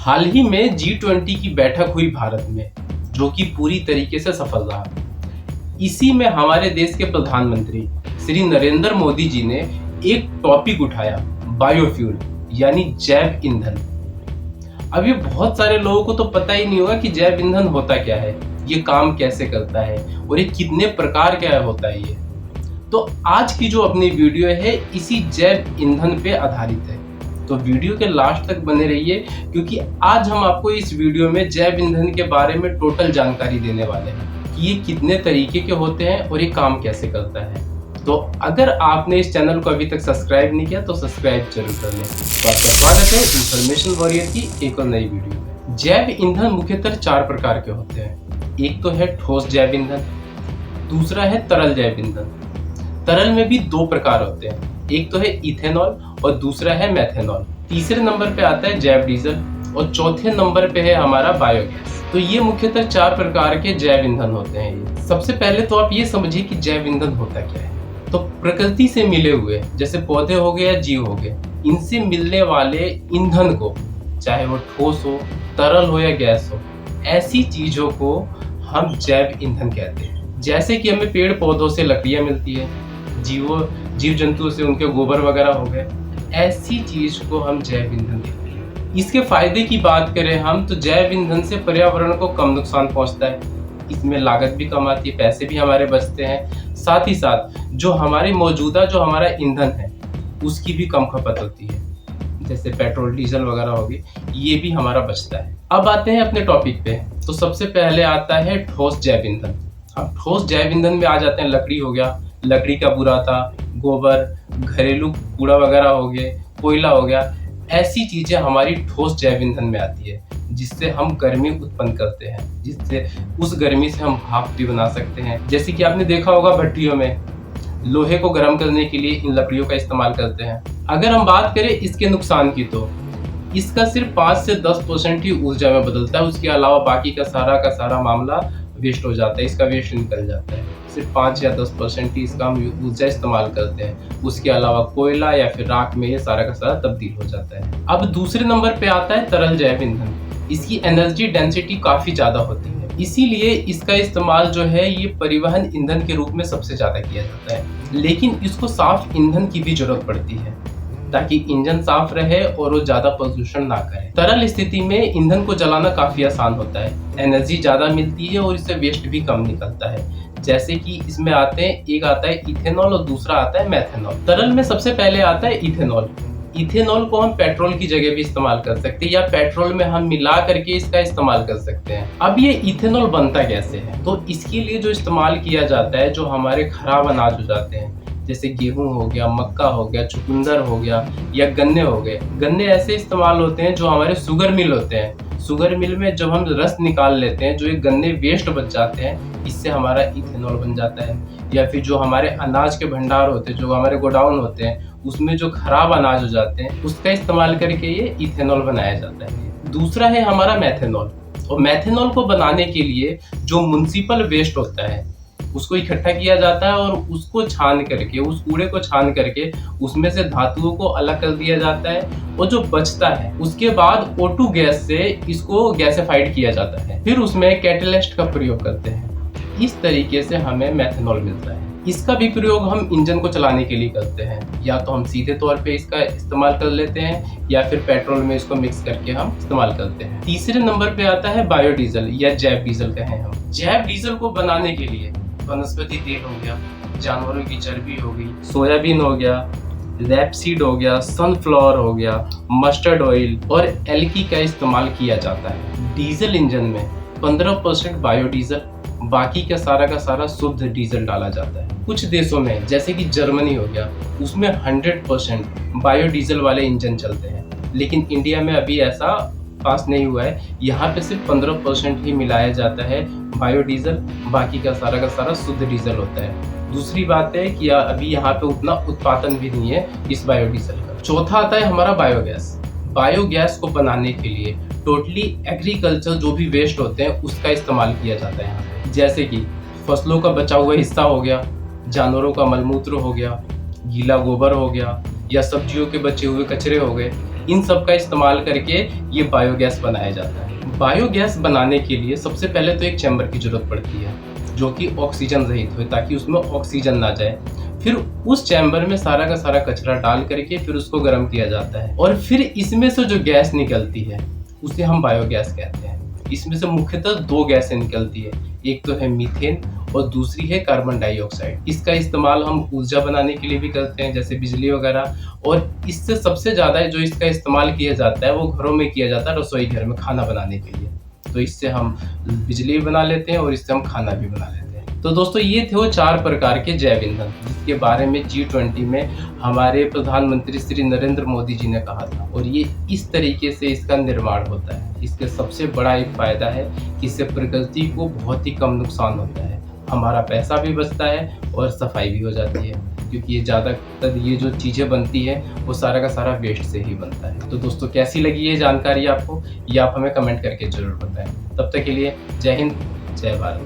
हाल ही में G20 की बैठक हुई भारत में, जो कि पूरी तरीके से सफल रहा। इसी में हमारे देश के प्रधानमंत्री श्री नरेंद्र मोदी जी ने एक टॉपिक उठाया, बायोफ्यूल यानी जैव ईंधन। अब ये बहुत सारे लोगों को तो पता ही नहीं होगा कि जैव ईंधन होता क्या है, ये काम कैसे करता है और ये कितने प्रकार का होता है। ये तो आज की जो अपनी वीडियो है इसी जैव ईंधन पे आधारित है, तो वीडियो के लास्ट तक बने रहिए, क्योंकि आज हम आपको इस वीडियो में जैव ईंधन के बारे में टोटल जानकारी देने वाले हैं कि ये कितने तरीके के होते हैं और ये काम कैसे करता है। तो अगर आपने इस चैनल को अभी तक सब्सक्राइब नहीं किया तो सब्सक्राइब जरूर कर लें। तो आपका स्वागत है इंफॉर्मेशन वॉरियर की एक और नई वीडियो में। जैव ईंधन मुख्यतः 4 प्रकार के होते हैं। एक तो है ठोस जैव ईंधन, दूसरा है तरल जैव ईंधन। तरल में भी 2 प्रकार होते हैं, एक तो है इथेनॉल और दूसरा है मेथेनॉल। तीसरे नंबर पे आता है जैव डीजल और चौथे नंबर पे है हमारा बायोगैस। तो ये मुख्यतः 4 प्रकार के जैव ईंधन होते हैं। ये सबसे पहले तो आप ये समझिए कि जैव ईंधन होता क्या है। तो प्रकृति से मिले हुए, जैसे पौधे हो गए या जीव हो गए, इनसे मिलने वाले ईंधन को, चाहे वो ठोस हो, तरल हो या गैस हो, ऐसी चीजों को हम जैव ईंधन कहते हैं। जैसे कि हमें पेड़ पौधों से लकड़ियां मिलती है, जीव जंतुओं से उनके गोबर वगैरह हो गए, ऐसी चीज को हम जैव ईंधन कहते हैं। इसके फायदे की बात करें हम, तो जैव ईंधन से पर्यावरण को कम नुकसान पहुंचता है, इसमें लागत भी कम आती है, पैसे भी हमारे बचते हैं। साथ ही साथ जो हमारी मौजूदा जो हमारा ईंधन है उसकी भी कम खपत होती है, जैसे पेट्रोल डीजल वगैरह होगी, ये भी हमारा बचता है। अब आते हैं अपने टॉपिक पे। तो सबसे पहले आता है ठोस जैव ईंधन। अब ठोस जैव ईंधन में आ जाते हैं लकड़ी हो गया, लकड़ी का बुरादा, गोबर, घरेलू कूड़ा वगैरह हो गए, कोयला हो गया, ऐसी चीजें हमारी ठोस जैव ईंधन में आती है, जिससे हम गर्मी उत्पन्न करते हैं, जिससे उस गर्मी से हम भाप भी बना सकते हैं। जैसे कि आपने देखा होगा भट्टियों में लोहे को गर्म करने के लिए इन लकड़ियों का इस्तेमाल करते हैं। अगर हम बात करें इसके नुकसान की, तो इसका सिर्फ 5 से 10% ही ऊर्जा में बदलता है। उसके अलावा बाकी का सारा मामला वेस्ट हो जाता है, इसका वेस्ट निकल जाता है। सिर्फ 5 या 10% ही इसका हम ऊर्जा इस्तेमाल करते हैं। उसके अलावा कोयला या फिर राख में ये सारा का सारा तब्दील हो जाता है। अब दूसरे नंबर पे आता है तरल जैव ईंधन। इसकी एनर्जी डेंसिटी काफी ज्यादा होती है, इसीलिए इसका इस्तेमाल जो है ये परिवहन ईंधन के रूप में सबसे ज्यादा किया जाता है। लेकिन इसको साफ ईंधन की भी जरूरत पड़ती है, ताकि इंजन साफ रहे और वो ज्यादा प्रदूषण ना करे। तरल स्थिति में ईंधन को जलाना काफी आसान होता है, एनर्जी ज्यादा मिलती है और इससे वेस्ट भी कम निकलता है। जैसे कि इसमें आते हैं, एक आता है इथेनॉल और दूसरा आता है मेथेनॉल। तरल में सबसे पहले आता है इथेनॉल। इथेनॉल को हम पेट्रोल की जगह भी इस्तेमाल कर सकते हैं, या पेट्रोल में हम मिला करके इसका इस्तेमाल कर सकते हैं। अब ये इथेनॉल बनता कैसे है, तो इसके लिए जो इस्तेमाल किया जाता है, जो हमारे खराब अनाज हो जाते हैं, जैसे गेहूं हो गया, मक्का हो गया, चुकंदर हो गया या गन्ने हो गए। गन्ने ऐसे इस्तेमाल होते हैं जो हमारे शुगर मिल होते हैं। शुगर मिल में जब हम रस निकाल लेते हैं, जो ये गन्ने वेस्ट बच जाते हैं, इससे हमारा इथेनॉल बन जाता है। या फिर जो हमारे अनाज के भंडार होते हैं, जो हमारे गोडाउन होते हैं, उसमें जो खराब अनाज हो जाते हैं, उसका इस्तेमाल करके ये इथेनॉल बनाया जाता है। दूसरा है हमारा मेथेनॉल। और मेथेनॉल को बनाने के लिए जो म्युनिसिपल वेस्ट होता है उसको इकट्ठा किया जाता है और उसको छान करके, उस कूड़े को छान करके उसमें से धातुओं को अलग कर दिया जाता है, और जो बचता है उसके बाद O2 गैस से इसको गैसिफाइड किया जाता है। फिर उसमें कैटलिस्ट का प्रयोग करते हैं। इस तरीके से हमें मेथेनॉल मिलता है। इसका भी प्रयोग हम इंजन को चलाने के लिए करते हैं, या तो हम सीधे तौर पे इसका इस्तेमाल कर लेते हैं, या फिर पेट्रोल में इसको मिक्स करके हम इस्तेमाल करते हैं। तीसरे नंबर पे आता है बायोडीजल या जैव डीजल कहें हम। जैव डीजल को बनाने के लिए वनस्पति तेल हो गया, जानवरों की चर्बी हो गई, सोयाबीन हो गया, रैपसीड हो गया, सनफ्लावर हो गया, मस्टर्ड ऑयल और एल्गी का इस्तेमाल किया जाता है। डीजल इंजन में 15% बायोडीजल, बाकी का सारा शुद्ध डीजल डाला जाता है। कुछ देशों में जैसे कि जर्मनी हो गया, उसमें 100% बायोडीजल वाले इंजन चलते हैं, लेकिन इंडिया में अभी ऐसा पास नहीं हुआ है। यहाँ पे सिर्फ 15% ही मिलाया जाता है बायोडीजल, बाकी का सारा शुद्ध डीजल होता है। दूसरी बात है कि अभी यहाँ पे उतना उत्पादन भी नहीं है इस बायोडीजल का। चौथा आता है हमारा बायोगैस। बायोगैस को बनाने के लिए टोटली एग्रीकल्चर जो भी वेस्ट होते हैं उसका इस्तेमाल किया जाता है यहाँ पे। जैसे कि फसलों का बचा हुआ हिस्सा हो गया, जानवरों का मलमूत्र हो गया, गीला गोबर हो गया, या सब्जियों के बचे हुए कचरे हो गए, इन सब का इस्तेमाल करके ये बायोगैस बनाया जाता है। बायोगैस बनाने के लिए सबसे पहले तो एक चैम्बर की ज़रूरत पड़ती है जो कि ऑक्सीजन रहित हो, ताकि उसमें ऑक्सीजन ना जाए। फिर उस चैम्बर में सारा का सारा कचरा डाल करके फिर उसको गर्म किया जाता है और फिर इसमें से जो गैस निकलती है उसे हम बायोगैस कहते हैं। इसमें से मुख्यतः दो गैसें निकलती है, एक तो है मीथेन और दूसरी है कार्बन डाइऑक्साइड। इसका इस्तेमाल हम ऊर्जा बनाने के लिए भी करते हैं, जैसे बिजली वगैरह। और इससे सबसे ज़्यादा जो इसका इस्तेमाल किया जाता है वो घरों में किया जाता है, रसोई घर में खाना बनाने के लिए। तो इससे हम बिजली भी बना लेते हैं और इससे हम खाना भी बना लेते हैं। तो दोस्तों ये थे वो 4 प्रकार के जैव ईंधन जिसके बारे में G20 में हमारे प्रधानमंत्री श्री नरेंद्र मोदी जी ने कहा था, और ये इस तरीके से इसका निर्माण होता है। इसके सबसे बड़ा एक फायदा है कि इससे प्रकृति को बहुत ही कम नुकसान होता है, हमारा पैसा भी बचता है और सफाई भी हो जाती है, क्योंकि ये ज़्यादातर ये जो चीज़ें बनती है वो सारा का सारा वेस्ट से ही बनता है। तो दोस्तों कैसी लगी ये जानकारी आपको, ये आप हमें कमेंट करके ज़रूर बताएं। तब तक के लिए जय हिंद, जय भारत।